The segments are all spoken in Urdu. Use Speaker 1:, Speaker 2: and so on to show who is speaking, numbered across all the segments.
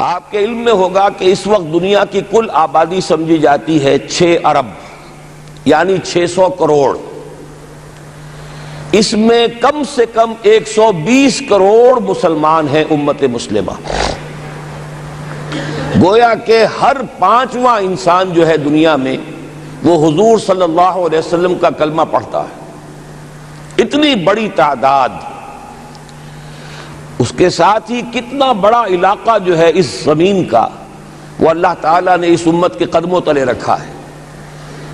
Speaker 1: آپ کے علم میں ہوگا کہ اس وقت دنیا کی کل آبادی سمجھی جاتی ہے 6 ارب یعنی 600 کروڑ. اس میں کم سے کم 120 کروڑ مسلمان ہیں امت مسلمہ. گویا کہ ہر 5واں انسان جو ہے دنیا میں وہ حضور صلی اللہ علیہ وسلم کا کلمہ پڑھتا ہے. اتنی بڑی تعداد. اس کے ساتھ ہی کتنا بڑا علاقہ جو ہے اس زمین کا وہ اللہ تعالیٰ نے اس امت کے قدموں تلے رکھا ہے.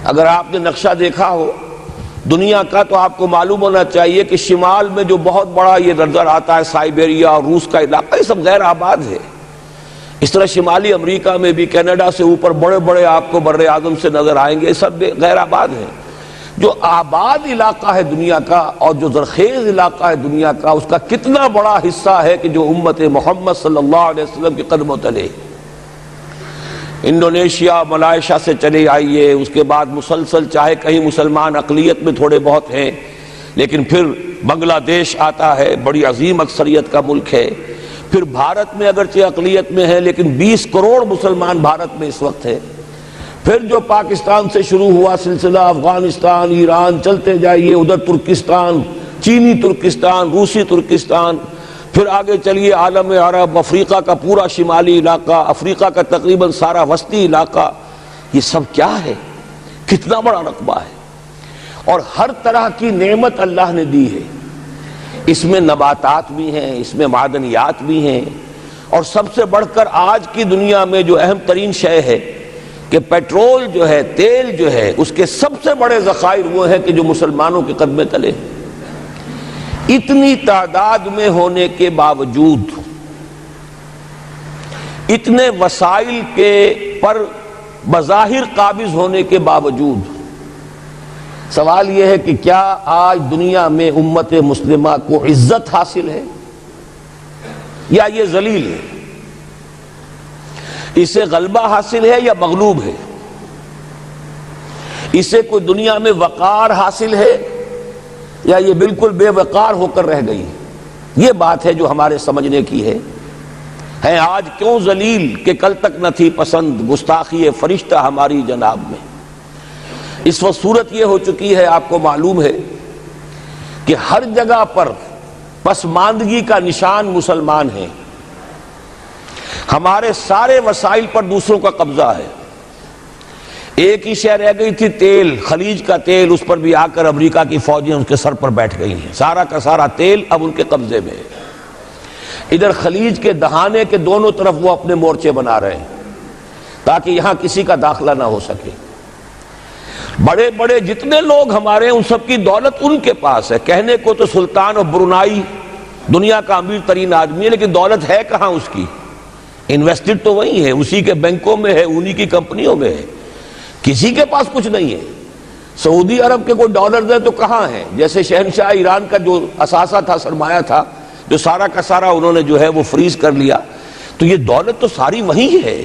Speaker 1: اگر آپ نے نقشہ دیکھا ہو دنیا کا تو آپ کو معلوم ہونا چاہیے کہ شمال میں جو بہت بڑا یہ نظر آتا ہے سائبیریا اور روس کا علاقہ، یہ سب غیر آباد ہے. اس طرح شمالی امریکہ میں بھی کینیڈا سے اوپر بڑے بڑے آپ کو بر اعظم سے نظر آئیں گے، سب غیر آباد ہیں. جو آباد علاقہ ہے دنیا کا اور جو زرخیز علاقہ ہے دنیا کا، اس کا کتنا بڑا حصہ ہے کہ جو امت محمد صلی اللہ علیہ وسلم کے قدموں تلے. انڈونیشیا ملائیشیا سے چلے آئیے، اس کے بعد مسلسل چاہے کہیں مسلمان اقلیت میں تھوڑے بہت ہیں، لیکن پھر بنگلہ دیش آتا ہے، بڑی عظیم اکثریت کا ملک ہے. پھر بھارت میں اگرچہ اقلیت میں ہے لیکن 20 کروڑ مسلمان بھارت میں اس وقت ہے. پھر جو پاکستان سے شروع ہوا سلسلہ، افغانستان، ایران، چلتے جائیے ادھر ترکستان، چینی ترکستان، روسی ترکستان، پھر آگے چلیے عالم عرب، افریقہ کا پورا شمالی علاقہ، افریقہ کا تقریباً سارا وسطی علاقہ. یہ سب کیا ہے؟ کتنا بڑا رقبہ ہے. اور ہر طرح کی نعمت اللہ نے دی ہے. اس میں نباتات بھی ہیں، اس میں معدنیات بھی ہیں، اور سب سے بڑھ کر آج کی دنیا میں جو اہم ترین شے ہے کہ پیٹرول جو ہے، تیل جو ہے، اس کے سب سے بڑے ذخائر وہ ہیں کہ جو مسلمانوں کے قدمے تلے. اتنی تعداد میں ہونے کے باوجود، اتنے وسائل کے پر بظاہر قابض ہونے کے باوجود، سوال یہ ہے کہ کیا آج دنیا میں امت مسلمہ کو عزت حاصل ہے یا یہ ذلیل ہے؟ اسے غلبہ حاصل ہے یا مغلوب ہے؟ اسے کوئی دنیا میں وقار حاصل ہے یا یہ بالکل بے وقار ہو کر رہ گئی؟ یہ بات ہے جو ہمارے سمجھنے کی ہے. آج کیوں ذلیل کہ کل تک نہ تھی پسند، گستاخی فرشتہ ہماری جناب میں. اس وقت صورت یہ ہو چکی ہے، آپ کو معلوم ہے کہ ہر جگہ پر پسماندگی کا نشان مسلمان ہیں. ہمارے سارے وسائل پر دوسروں کا قبضہ ہے. ایک ہی شے رہ گئی تھی تیل، خلیج کا تیل، اس پر بھی آ کر امریکہ کی فوجیں ان کے سر پر بیٹھ گئی ہیں. سارا کا سارا تیل اب ان کے قبضے میں ہے. ادھر خلیج کے دہانے کے دونوں طرف وہ اپنے مورچے بنا رہے ہیں تاکہ یہاں کسی کا داخلہ نہ ہو سکے. بڑے بڑے جتنے لوگ ہمارے ہیں ان سب کی دولت ان کے پاس ہے. کہنے کو تو سلطان اور برونائی دنیا کا امیر ترین آدمی ہے، لیکن دولت ہے کہاں اس کی؟ انویسٹڈ تو وہی ہے، اسی کے بینکوں میں ہے، انہی کی کمپنیوں میں ہے. کسی کے پاس کچھ نہیں ہے. سعودی عرب کے کوئی ڈالرز ہیں تو کہاں ہیں؟ جیسے شہنشاہ ایران کا جو اثاثہ تھا، سرمایہ تھا، جو سارا کا سارا انہوں نے جو ہے وہ فریز کر لیا. تو یہ دولت تو ساری وہی ہے.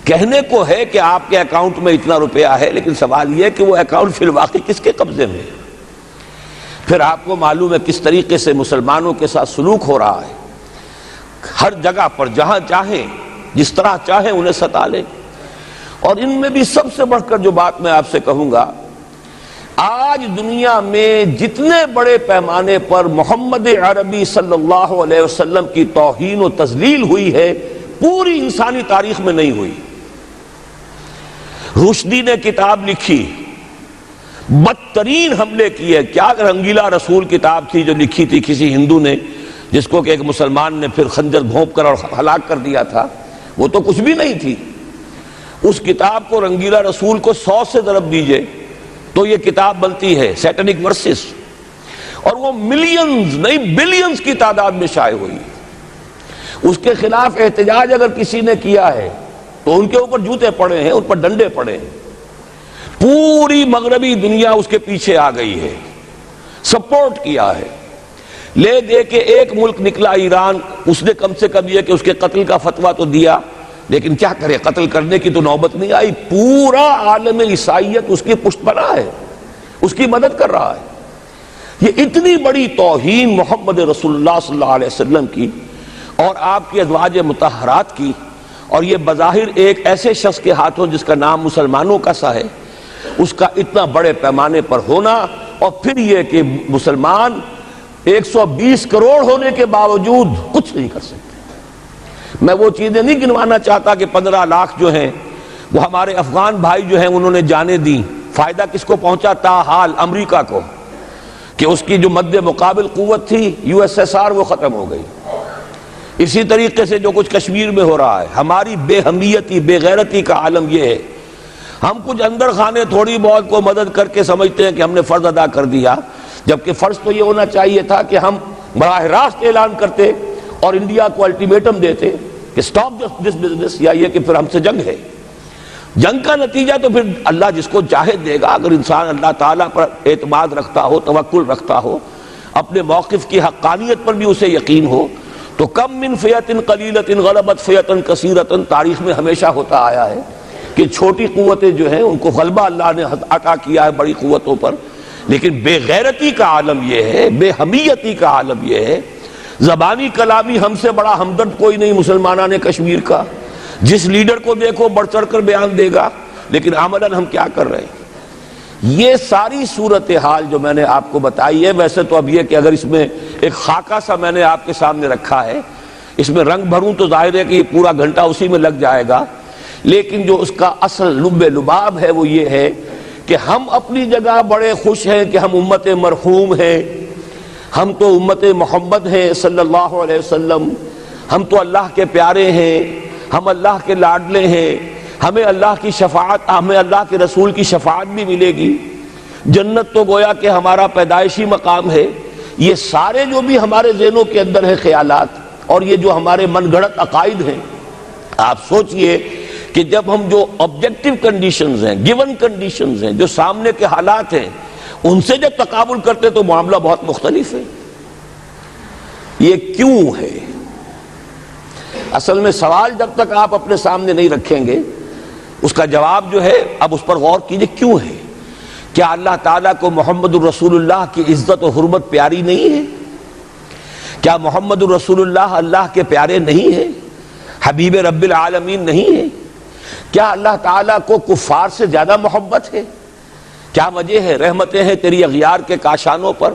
Speaker 1: کہنے کو ہے کہ آپ کے اکاؤنٹ میں اتنا روپیہ ہے، لیکن سوال یہ ہے کہ وہ اکاؤنٹ فی الواقع کس کے قبضے میں ہے؟ پھر آپ کو معلوم ہے کس طریقے سے مسلمانوں کے ساتھ سلوک ہو رہا ہے. ہر جگہ پر جہاں چاہیں، جس طرح چاہیں انہیں ستا لیں. اور ان میں بھی سب سے بڑھ کر جو بات میں آپ سے کہوں گا، آج دنیا میں جتنے بڑے پیمانے پر محمد عربی صلی اللہ علیہ وسلم کی توہین و تذلیل ہوئی ہے، پوری انسانی تاریخ میں نہیں ہوئی. رشدی نے کتاب لکھی، بدترین حملے کیے. کیا رنگیلا رسول کتاب تھی جو لکھی تھی کسی ہندو نے، جس کو کہ ایک مسلمان نے پھر خنجر گھونپ کر اور ہلاک کر دیا تھا. وہ تو کچھ بھی نہیں تھی. اس کتاب کو رنگیلا رسول کو 100 سے ضرب دیجئے تو یہ کتاب بنتی ہے سیٹنک ورسز، اور وہ ملینز نہیں بلینز کی تعداد میں شائع ہوئی. اس کے خلاف احتجاج اگر کسی نے کیا ہے تو ان کے اوپر جوتے پڑے ہیں، ان پر ڈنڈے پڑے ہیں. پوری مغربی دنیا اس کے پیچھے آ گئی ہے، سپورٹ کیا ہے. لے دے کے ایک ملک نکلا ایران، اس نے کم سے کم یہ کہ اس کے قتل کا فتویٰ تو دیا، لیکن کیا کرے، قتل کرنے کی تو نوبت نہیں آئی. پورا عالم عیسائیت اس کی پشت پناہ ہے، اس کی مدد کر رہا ہے. یہ اتنی بڑی توہین محمد رسول اللہ صلی اللہ علیہ وسلم کی اور آپ کی ازواج مطہرات کی اور یہ بظاہر ایک ایسے شخص کے ہاتھوں جس کا نام مسلمانوں کا سا ہے، اس کا اتنا بڑے پیمانے پر ہونا، اور پھر یہ کہ مسلمان 120 کروڑ ہونے کے باوجود کچھ نہیں کر سکتے۔ میں وہ چیزیں نہیں گنوانا چاہتا کہ 15 لاکھ جو ہیں وہ ہمارے افغان بھائی جو ہیں انہوں نے جانیں دیں، فائدہ کس کو پہنچا؟ تاحال امریکہ کو، کہ اس کی جو مد مقابل قوت تھی USSR وہ ختم ہو گئی۔ اسی طریقے سے جو کچھ کشمیر میں ہو رہا ہے، ہماری بے حمیتی بے غیرتی کا عالم یہ ہے، ہم کچھ اندر خانے تھوڑی بہت کو مدد کر کے سمجھتے ہیں کہ ہم نے فرض ادا کر دیا، جبکہ فرض تو یہ ہونا چاہیے تھا کہ ہم براہ راست اعلان کرتے اور انڈیا کو الٹیمیٹم دیتے کہ سٹاپ دس بزنس، یا یہ کہ پھر ہم سے جنگ ہے۔ جنگ کا نتیجہ تو پھر اللہ جس کو چاہے دے گا، اگر انسان اللہ تعالیٰ پر اعتماد رکھتا ہو، توکل رکھتا ہو، اپنے موقف کی حقانیت پر بھی اسے یقین ہو، تو کم من فیۃ قلیلۃ غلبت فیۃ کثیرۃ، تاریخ میں ہمیشہ ہوتا آیا ہے کہ چھوٹی قوتیں جو ہیں ان کو غلبہ اللہ نے عطا کیا ہے بڑی قوتوں پر، لیکن بے غیرتی کا عالم یہ ہے، بے حمیتی کا عالم یہ ہے، زبانی کلامی ہم سے بڑا ہمدرد کوئی نہیں مسلمانان کشمیر کا، جس لیڈر کو دیکھو بڑھ چڑھ کر بیان دے گا، لیکن عملاً ہم کیا کر رہے ہیں؟ یہ ساری صورتحال جو میں نے آپ کو بتائی ہے، ویسے تو اب یہ کہ اگر اس میں ایک خاکہ سا میں نے آپ کے سامنے رکھا ہے، اس میں رنگ بھروں تو ظاہر ہے کہ یہ پورا گھنٹہ اسی میں لگ جائے گا، لیکن جو اس کا اصل لب لباب ہے وہ یہ ہے کہ ہم اپنی جگہ بڑے خوش ہیں کہ ہم امت مرحوم ہیں، ہم تو امت محمد ہیں صلی اللہ علیہ وسلم، ہم تو اللہ کے پیارے ہیں، ہم اللہ کے لاڈلے ہیں، ہمیں اللہ کی شفاعت، ہمیں اللہ کے رسول کی شفاعت بھی ملے گی، جنت تو گویا کہ ہمارا پیدائشی مقام ہے۔ یہ سارے جو بھی ہمارے ذہنوں کے اندر ہیں خیالات، اور یہ جو ہمارے من گھڑت عقائد ہیں، آپ سوچئے کہ جب ہم جو آبجیکٹیو کنڈیشنز ہیں، گیون کنڈیشنز ہیں، جو سامنے کے حالات ہیں، ان سے جب تقابل کرتے تو معاملہ بہت مختلف ہے۔ یہ کیوں ہے؟ اصل میں سوال جب تک آپ اپنے سامنے نہیں رکھیں گے، اس کا جواب جو ہے اب اس پر غور کیجئے، کیوں ہے؟ کیا اللہ تعالیٰ کو محمد الرسول اللہ کی عزت و حرمت پیاری نہیں ہے؟ کیا محمد الرسول اللہ اللہ کے پیارے نہیں ہیں؟ حبیب رب العالمین نہیں ہے؟ کیا اللہ تعالیٰ کو کفار سے زیادہ محبت ہے؟ کیا وجہ ہے؟ رحمتیں ہیں تیری اغیار کے کاشانوں پر،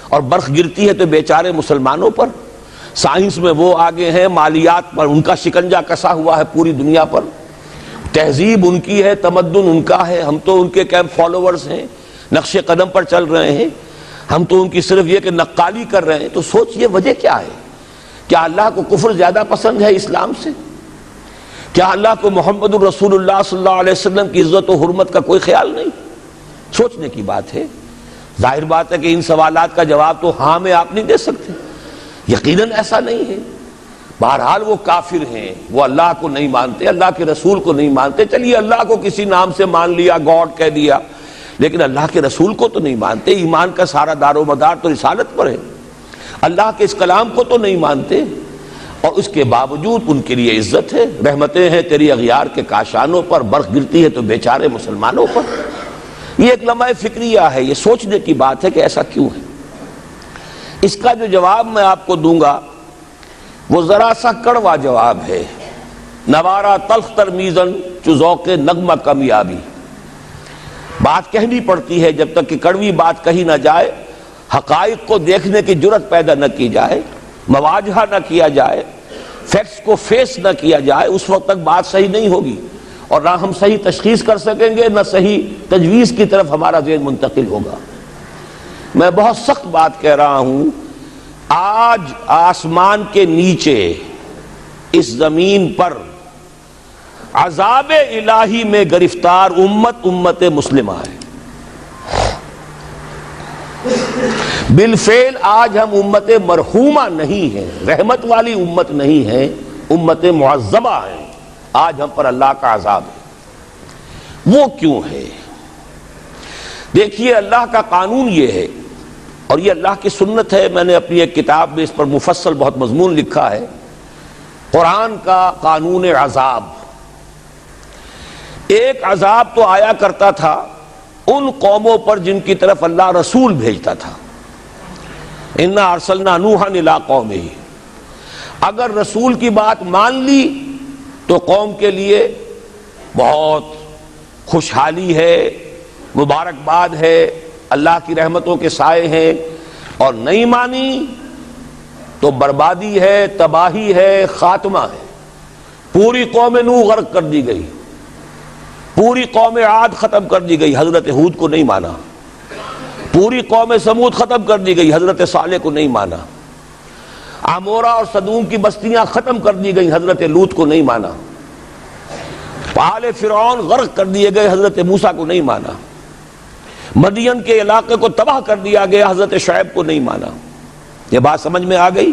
Speaker 1: اور برق گرتی ہے تو بیچارے مسلمانوں پر۔ سائنس میں وہ آگے ہیں، مالیات پر ان کا شکنجہ کسا ہوا ہے پوری دنیا پر، تہذیب ان کی ہے، تمدن ان کا ہے، ہم تو ان کے کیمپ فالوورز ہیں، نقش قدم پر چل رہے ہیں، ہم تو ان کی صرف یہ کہ نقالی کر رہے ہیں۔ تو سوچئے وجہ کیا ہے؟ کیا اللہ کو کفر زیادہ پسند ہے اسلام سے؟ کیا اللہ کو محمد الرسول اللہ صلی اللہ علیہ وسلم کی عزت و حرمت کا کوئی خیال نہیں؟ سوچنے کی بات ہے۔ ظاہر بات ہے کہ ان سوالات کا جواب تو ہاں میں آپ نہیں دے سکتے، یقیناً ایسا نہیں ہے۔ بہرحال وہ کافر ہیں، وہ اللہ کو نہیں مانتے، اللہ کے رسول کو نہیں مانتے، چلیے اللہ کو کسی نام سے مان لیا، گاڈ کہہ دیا، لیکن اللہ کے رسول کو تو نہیں مانتے۔ ایمان کا سارا دار و مدار تو رسالت پر ہے، اللہ کے اس کلام کو تو نہیں مانتے، اور اس کے باوجود ان کے لیے عزت ہے، رحمتیں ہیں تیری اغیار کے کاشانوں پر، برق گرتی ہے تو بیچارے مسلمانوں پر۔ یہ ایک لمحہ فکریہ ہے، یہ سوچنے کی بات ہے کہ ایسا کیوں ہے۔ اس کا جو جواب میں آپ کو دوں گا وہ ذرا سا کڑوا جواب ہے، نوارا تلخ ترمیزن چو ذوق نغمہ کمیابی۔ بات کہنی پڑتی ہے، جب تک کہ کڑوی بات کہی نہ جائے، حقائق کو دیکھنے کی جرت پیدا نہ کی جائے، مواجہہ نہ کیا جائے، فیکٹس کو فیس نہ کیا جائے، اس وقت تک بات صحیح نہیں ہوگی، اور نہ ہم صحیح تشخیص کر سکیں گے، نہ صحیح تجویز کی طرف ہمارا ذہن منتقل ہوگا۔ میں بہت سخت بات کہہ رہا ہوں، آج آسمان کے نیچے اس زمین پر عذاب الہی میں گرفتار امت مسلمہ ہے۔ بالفعل آج ہم امت مرحومہ نہیں ہیں، رحمت والی امت نہیں ہے، امت معذبہ ہیں، آج ہم پر اللہ کا عذاب ہے۔ وہ کیوں ہے؟ دیکھیے اللہ کا قانون یہ ہے، اور یہ اللہ کی سنت ہے، میں نے اپنی ایک کتاب میں اس پر مفصل بہت مضمون لکھا ہے، قرآن کا قانون عذاب۔ ایک عذاب تو آیا کرتا تھا ان قوموں پر جن کی طرف اللہ رسول بھیجتا تھا، انا ارسلنا نوحا الی قومہ، اگر رسول کی بات مان لی تو قوم کے لیے بہت خوشحالی ہے، مبارکباد ہے، اللہ کی رحمتوں کے سائے ہیں، اور نہیں مانی تو بربادی ہے، تباہی ہے، خاتمہ ہے۔ پوری قوم نوح غرق کر دی گئی، پوری قوم عاد ختم کر دی گئی، حضرت ہود کو نہیں مانا۔ پوری قوم سمود ختم کر دی گئی، حضرت صالح کو نہیں مانا۔ عمورہ اور صدوم کی بستیاں ختم کر دی گئی، حضرت لوط کو نہیں مانا۔ آل فرعون غرق کر دیے گئے، حضرت موسیٰ کو نہیں مانا۔ مدین کے علاقے کو تباہ کر دیا گیا، حضرت شعیب کو نہیں مانا۔ یہ بات سمجھ میں آ گئی؟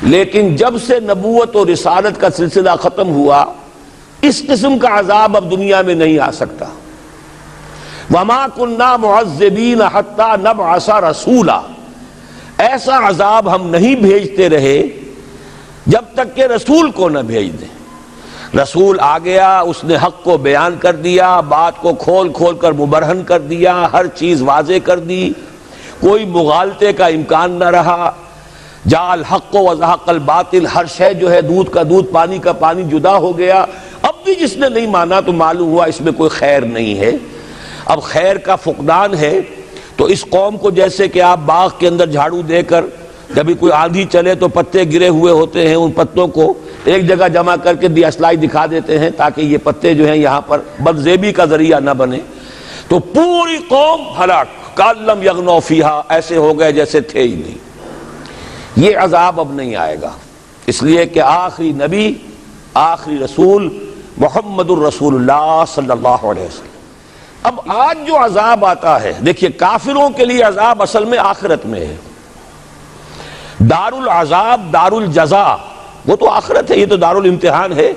Speaker 1: لیکن جب سے نبوت اور رسالت کا سلسلہ ختم ہوا، اس قسم کا عذاب اب دنیا میں نہیں آ سکتا۔ وَمَا كُنَّا مُعَذِّبِينَ حَتَّى نَبْعَثَ رَسُولًا، ایسا عذاب ہم نہیں بھیجتے رہے جب تک کہ رسول کو نہ بھیج دیں۔ رسول آ گیا، اس نے حق کو بیان کر دیا، بات کو کھول کھول کر مبرہن کر دیا، ہر چیز واضح کر دی، کوئی مغالطے کا امکان نہ رہا۔ جاء الحق وزهق الباطل، ہر شے جو ہے دودھ کا دودھ، پانی کا پانی جدا ہو گیا۔ اب بھی جس نے نہیں مانا تو معلوم ہوا اس میں کوئی خیر نہیں ہے، اب خیر کا فقدان ہے۔ تو اس قوم کو جیسے کہ آپ باغ کے اندر جھاڑو دے کر جبھی کوئی آندھی چلے تو پتے گرے ہوئے ہوتے ہیں، ان پتوں کو ایک جگہ جمع کر کے دیاسلائی دکھا دیتے ہیں تاکہ یہ پتے جو ہیں یہاں پر بدزیبی کا ذریعہ نہ بنے، تو پوری قوم ہلاک، کأن لم یغنوا فیہا، ایسے ہو گئے جیسے تھے ہی نہیں۔ یہ عذاب اب نہیں آئے گا، اس لیے کہ آخری نبی، آخری رسول محمد الرسول اللہ صلی اللہ علیہ وسلم۔ اب آج جو عذاب آتا ہے، دیکھیے کافروں کے لیے عذاب اصل میں آخرت میں ہے۔ دار العذاب، دار الجزا، وہ تو آخرت ہے، یہ تو دار الامتحان ہے۔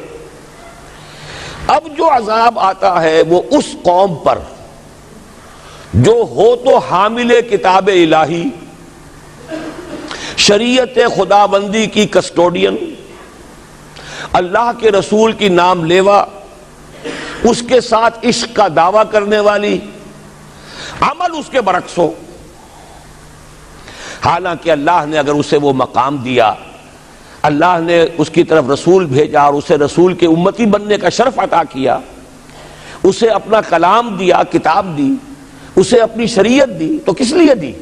Speaker 1: اب جو عذاب آتا ہے وہ اس قوم پر جو ہو تو حامل کتاب الہی، شریعت خداوندی کی کسٹوڈین، اللہ کے رسول کی نام لیوا، اس کے ساتھ عشق کا دعویٰ کرنے والی، عمل اس کے برعکس ہو۔ حالانکہ اللہ نے اگر اسے وہ مقام دیا، اللہ نے اس کی طرف رسول بھیجا اور اسے رسول کے امتی بننے کا شرف عطا کیا، اسے اپنا کلام دیا، کتاب دی، اسے اپنی شریعت دی، تو کس لیے دی؟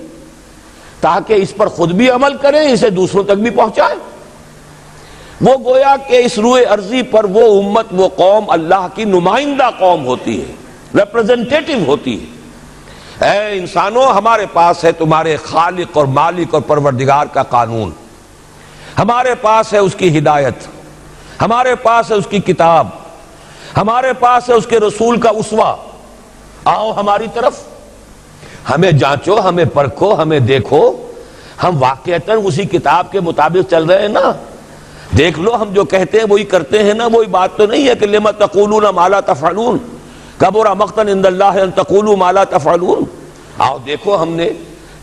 Speaker 1: تاکہ اس پر خود بھی عمل کریں، اسے دوسروں تک بھی پہنچائیں۔ وہ گویا کہ اس روئے ارضی پر وہ امت، وہ قوم اللہ کی نمائندہ قوم ہوتی ہے، ریپرزنٹیٹو ہوتی ہے۔ اے انسانوں، ہمارے پاس ہے تمہارے خالق اور مالک اور پروردگار کا قانون، ہمارے پاس ہے اس کی ہدایت، ہمارے پاس ہے اس کی کتاب، ہمارے پاس ہے اس کے رسول کا اسوہ۔ آؤ ہماری طرف، ہمیں جانچو، ہمیں پرکھو، ہمیں دیکھو، ہم واقعتاً اسی کتاب کے مطابق چل رہے ہیں نا؟ دیکھ لو ہم جو کہتے ہیں وہی کرتے ہیں نا؟ وہی بات تو نہیں ہے کہ لما تقولون ما لا تفعلون، کبر مقتا عند اللہ ان تقولوا ما لا تفعلون۔ آؤ دیکھو ہم نے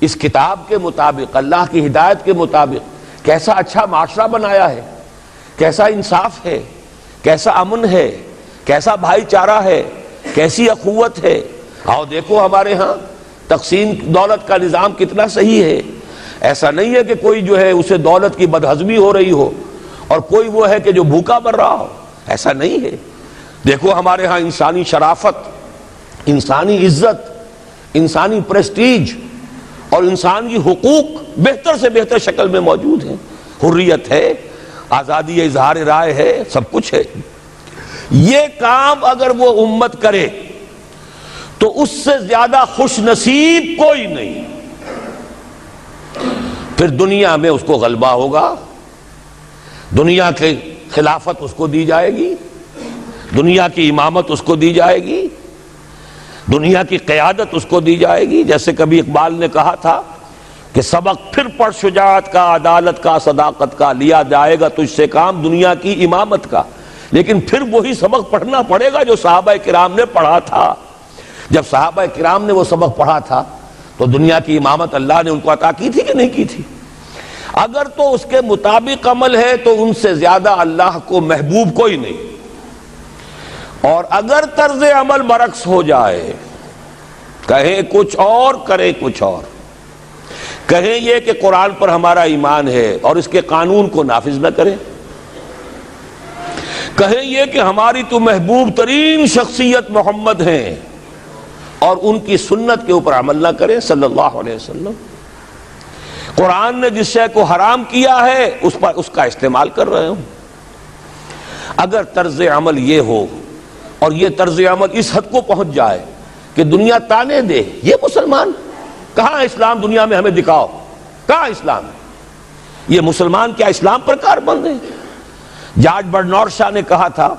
Speaker 1: اس کتاب کے مطابق، اللہ کی ہدایت کے مطابق کیسا اچھا معاشرہ بنایا ہے، کیسا انصاف ہے، کیسا امن ہے، کیسا بھائی چارہ ہے، کیسی اخوت ہے۔ آؤ دیکھو ہمارے ہاں تقسیم دولت کا نظام کتنا صحیح ہے۔ ایسا نہیں ہے کہ کوئی جو ہے اسے دولت کی بدہضمی ہو رہی ہو اور کوئی وہ ہے کہ جو بھوکا مر رہا ہو، ایسا نہیں ہے۔ دیکھو ہمارے ہاں انسانی شرافت، انسانی عزت، انسانی پریسٹیج اور انسانی حقوق بہتر سے بہتر شکل میں موجود ہیں، حریت ہے، آزادی اظہار رائے ہے، سب کچھ ہے۔ یہ کام اگر وہ امت کرے تو اس سے زیادہ خوش نصیب کوئی نہیں۔ پھر دنیا میں اس کو غلبہ ہوگا، دنیا کی خلافت اس کو دی جائے گی، دنیا کی امامت اس کو دی جائے گی، دنیا کی قیادت اس کو دی جائے گی۔ جیسے کبھی اقبال نے کہا تھا کہ سبق پھر پڑھ شجاعت کا، عدالت کا، صداقت کا، لیا جائے گا تجھ سے کام دنیا کی امامت کا۔ لیکن پھر وہی سبق پڑھنا پڑے گا جو صحابہ کرام نے پڑھا تھا۔ جب صحابہ کرام نے وہ سبق پڑھا تھا تو دنیا کی امامت اللہ نے ان کو عطا کی تھی کہ نہیں کی تھی؟ اگر تو اس کے مطابق عمل ہے تو ان سے زیادہ اللہ کو محبوب کوئی نہیں، اور اگر طرز عمل برعکس ہو جائے، کہیں کچھ اور کرے کچھ اور، کہیں یہ کہ قرآن پر ہمارا ایمان ہے اور اس کے قانون کو نافذ نہ کرے، کہیں یہ کہ ہماری تو محبوب ترین شخصیت محمد ہیں اور ان کی سنت کے اوپر عمل نہ کریں صلی اللہ علیہ وسلم. قرآن نے جس شے کو حرام کیا ہے اس کا استعمال کر رہے ہوں. اگر طرز عمل یہ ہو اور یہ طرز عمل اس حد کو پہنچ جائے کہ دنیا تانے دے یہ مسلمان کہاں اسلام دنیا میں ہمیں دکھاؤ, کہاں اسلام ہے؟ یہ مسلمان کیا اسلام پر کاربند ہیں؟ جارج برنارڈ شاہ نے کہا تھا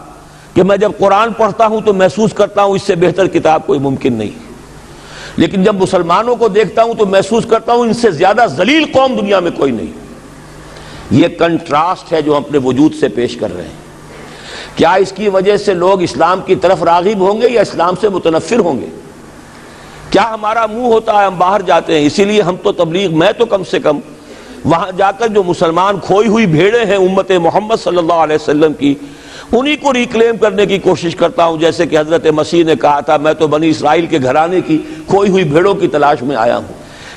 Speaker 1: کہ میں جب قرآن پڑھتا ہوں تو محسوس کرتا ہوں اس سے بہتر کتاب کوئی ممکن نہیں, لیکن جب مسلمانوں کو دیکھتا ہوں تو محسوس کرتا ہوں ان سے زیادہ ذلیل قوم دنیا میں کوئی نہیں. یہ کنٹراسٹ ہے جو ہم اپنے وجود سے پیش کر رہے ہیں. کیا اس کی وجہ سے لوگ اسلام کی طرف راغب ہوں گے یا اسلام سے متنفر ہوں گے؟ کیا ہمارا منہ ہوتا ہے ہم باہر جاتے ہیں؟ اسی لیے ہم تو تبلیغ, میں تو کم سے کم وہاں جا کر جو مسلمان کھوئی ہوئی بھیڑیں ہیں امت محمد صلی اللہ علیہ وسلم کی, انہی کو ریکلیم کرنے کی کوشش کرتا ہوں. جیسے کہ حضرت مسیح نے کہا تھا میں تو بنی اسرائیل کے گھرانے کی کھوئی ہوئی بھیڑوں کی تلاش میں آیا ہوں.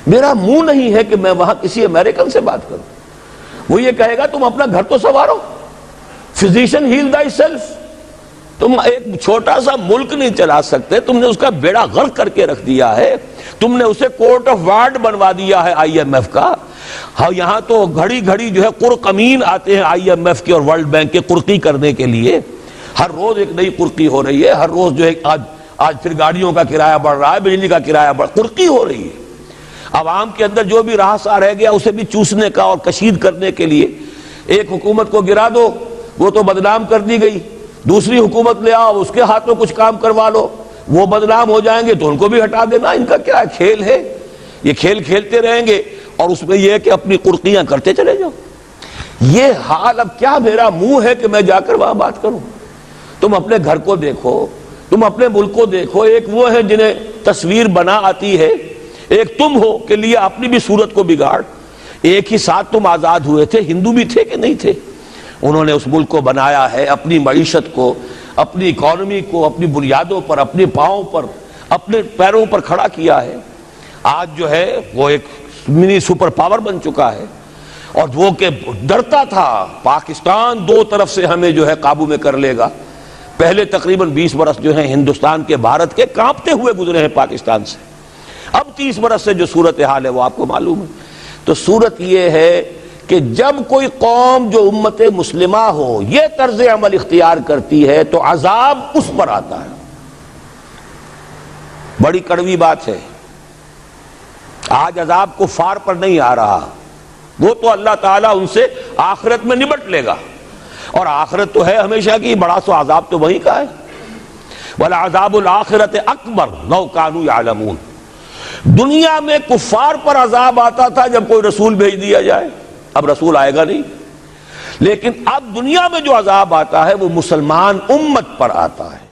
Speaker 1: میرا منہ نہیں ہے کہ میں وہاں کسی امریکن سے بات کروں. وہ یہ کہے گا تم اپنا گھر تو سنوارو, فزیشین ہیل تھائی سیلف. تم ایک چھوٹا سا ملک نہیں چلا سکتے, تم نے اس کا بیڑا غرق کر کے رکھ دیا ہے. تم نے اسے کورٹ آف وارڈ بنوا دیا ہے آئی ایم ایف کا. ہاں یہاں تو گھڑی گھڑی جو ہے قرقمین آتے ہیں آئی ایم ایف کے اور ورلڈ بینک کے قرقی کرنے کے لیے. ہر روز ایک نئی قرقی ہو رہی ہے, ہر روز جو ہے آج پھر گاڑیوں کا کرایہ بڑھ رہا ہے, بجلی کا کرایہ قرقی ہو رہی ہے. عوام کے اندر جو بھی راہ رہ گیا اسے بھی چوسنے کا اور کشید کرنے کے لیے. ایک حکومت کو گرا دو وہ تو بدنام کر دی گئی, دوسری حکومت لے آؤ اس کے ہاتھوں کچھ کام کروا لو, وہ بدنام ہو جائیں گے تو ان کو بھی ہٹا دینا. ان کا کیا کھیل ہے؟ یہ کھیل کھیلتے رہیں گے اور اس میں یہ ہے کہ اپنی قرقیاں کرتے چلے جاؤ. یہ حال اب کیا میرا منہ ہے کہ میں جا کر وہاں بات کروں؟ تم اپنے گھر کو دیکھو, تم اپنے ملک کو دیکھو. ایک وہ ہے جنہیں تصویر بنا آتی ہے, ایک تم ہو کہ لیا اپنی بھی صورت کو بگاڑ. ایک ہی ساتھ تم آزاد ہوئے تھے, ہندو بھی تھے کہ نہیں تھے. انہوں نے اس ملک کو بنایا ہے, اپنی معیشت کو, اپنی اکانومی کو اپنی بنیادوں پر, اپنے پاؤں پر, اپنے پیروں پر کھڑا کیا ہے. آج جو ہے وہ ایک منی سپر پاور بن چکا ہے, اور وہ کہ ڈرتا تھا پاکستان دو طرف سے ہمیں جو ہے قابو میں کر لے گا. پہلے تقریباً 20 برس جو ہیں ہندوستان کے, بھارت کے کانپتے ہوئے گزرے ہیں پاکستان سے. اب 30 برس سے جو صورتحال ہے وہ آپ کو معلوم ہے. تو صورت یہ ہے کہ جب کوئی قوم جو امت مسلمہ ہو یہ طرز عمل اختیار کرتی ہے تو عذاب اس پر آتا ہے. بڑی کڑوی بات ہے. آج عذاب کفار پر نہیں آ رہا, وہ تو اللہ تعالیٰ ان سے آخرت میں نمٹ لے گا, اور آخرت تو ہے ہمیشہ کی, بڑا سو عذاب تو وہی کا ہے. وَلَعَذَابُ الْآخِرَةِ أَكْبَرُ لَوْ كَانُوا يَعْلَمُونَ. دنیا میں کفار پر عذاب آتا تھا جب کوئی رسول بھیج دیا جائے, اب رسول آئے گا نہیں. لیکن اب دنیا میں جو عذاب آتا ہے وہ مسلمان امت پر آتا ہے.